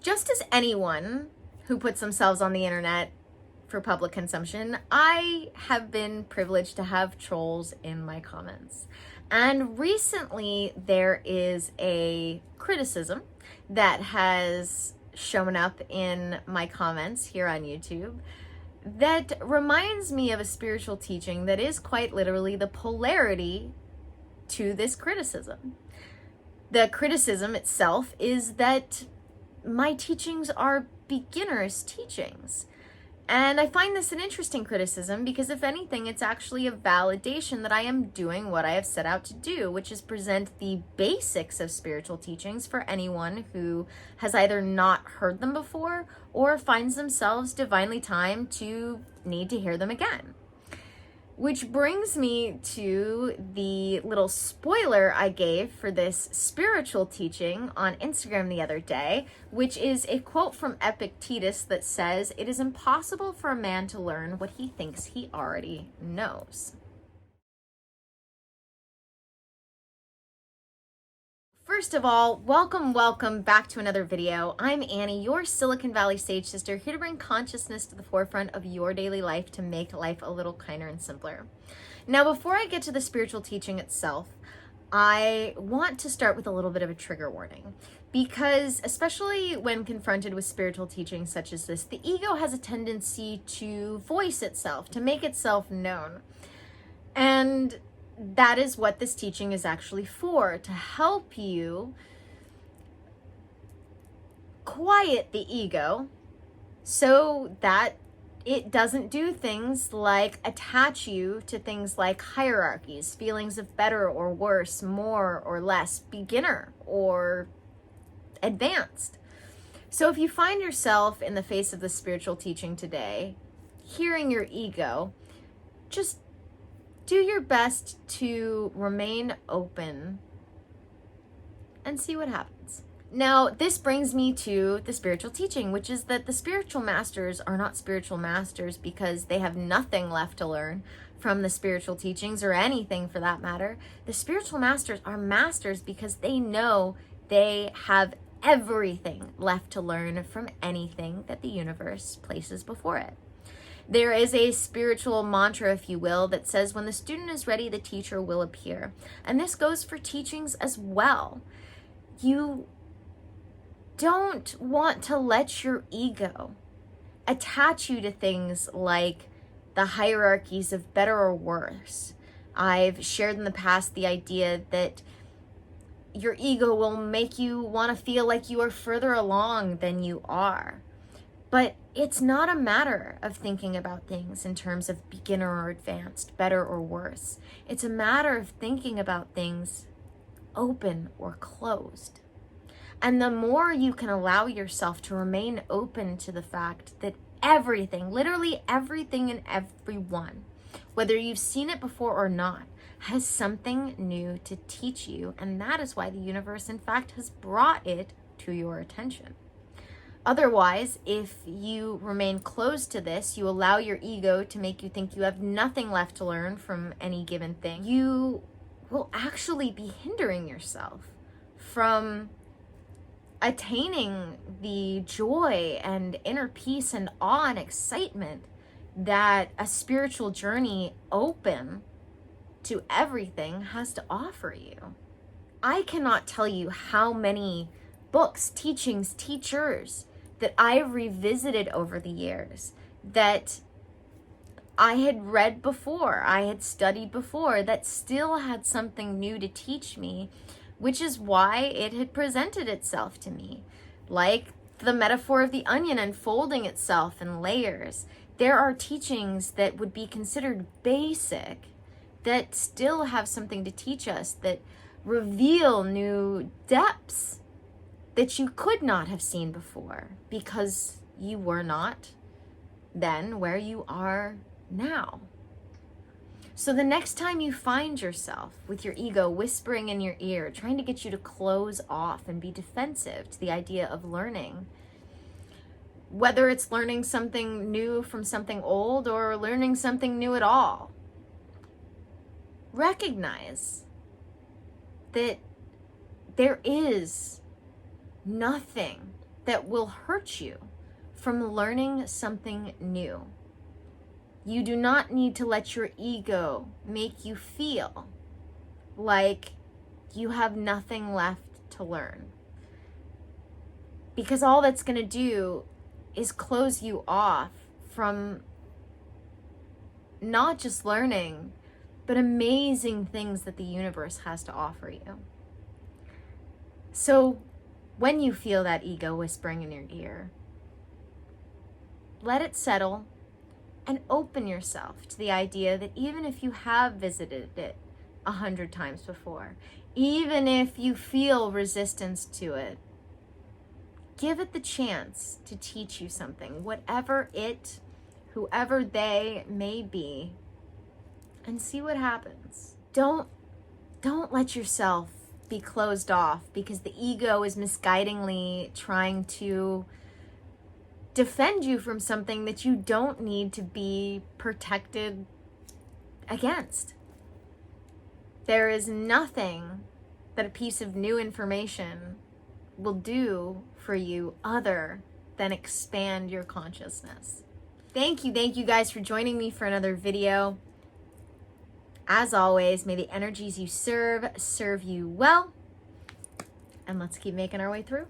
Just as anyone who puts themselves on the internet for public consumption, I have been privileged to have trolls in my comments. And recently there is a criticism that has shown up in my comments here on YouTube that reminds me of a spiritual teaching that is quite literally the polarity to this criticism. The criticism itself is that my teachings are beginner's teachings. And I find this an interesting criticism because, if anything, it's actually a validation that I am doing what I have set out to do, which is present the basics of spiritual teachings for anyone who has either not heard them before or finds themselves divinely timed to need to hear them again. Which brings me to the little spoiler I gave for this spiritual teaching on Instagram the other day, which is a quote from Epictetus that says, "It is impossible for a man to learn what he thinks he already knows." First of all, welcome back to another video. I'm Annie, your Silicon Valley Sage Sister, here to bring consciousness to the forefront of your daily life to make life a little kinder and simpler. Now, before I get to the spiritual teaching itself, I want to start with a little bit of a trigger warning, because especially when confronted with spiritual teachings such as this, the ego has a tendency to voice itself, to make itself known. And that is what this teaching is actually for, to help you quiet the ego so that it doesn't do things like attach you to things like hierarchies, feelings of better or worse, more or less, beginner or advanced. So if you find yourself in the face of the spiritual teaching today, hearing your ego, just do your best to remain open and see what happens. Now, this brings me to the spiritual teaching, which is that the spiritual masters are not spiritual masters because they have nothing left to learn from the spiritual teachings, or anything for that matter. The spiritual masters are masters because they know they have everything left to learn from anything that the universe places before it. There is a spiritual mantra, if you will, that says, "When the student is ready, the teacher will appear." And this goes for teachings as well. You don't want to let your ego attach you to things like the hierarchies of better or worse. I've shared in the past the idea that your ego will make you want to feel like you are further along than you are. But it's not a matter of thinking about things in terms of beginner or advanced, better or worse. It's a matter of thinking about things open or closed. And the more you can allow yourself to remain open to the fact that everything, literally everything and everyone, whether you've seen it before or not, has something new to teach you. And that is why the universe, in fact, has brought it to your attention. Otherwise, if you remain closed to this, you allow your ego to make you think you have nothing left to learn from any given thing, you will actually be hindering yourself from attaining the joy and inner peace and awe and excitement that a spiritual journey open to everything has to offer you. I cannot tell you how many books, teachings, teachers that I've revisited over the years, that I had read before, I had studied before, that still had something new to teach me, which is why it had presented itself to me. Like the metaphor of the onion unfolding itself in layers. There are teachings that would be considered basic that still have something to teach us, that reveal new depths that you could not have seen before because you were not then where you are now. So the next time you find yourself with your ego whispering in your ear, trying to get you to close off and be defensive to the idea of learning, whether it's learning something new from something old or learning something new at all, recognize that there is nothing that will hurt you from learning something new. You do not need to let your ego make you feel like you have nothing left to learn. Because all that's going to do is close you off from not just learning, but amazing things that the universe has to offer you. So when you feel that ego whispering in your ear, let it settle and open yourself to the idea that even if you have visited it 100 times before, even if you feel resistance to it, give it the chance to teach you something, whatever it, whoever they may be, and see what happens. Don't let yourself be closed off because the ego is misguidingly trying to defend you from something that you don't need to be protected against. There is nothing that a piece of new information will do for you other than expand your consciousness. Thank you guys for joining me for another video. As always, may the energies you serve you well, and let's keep making our way through.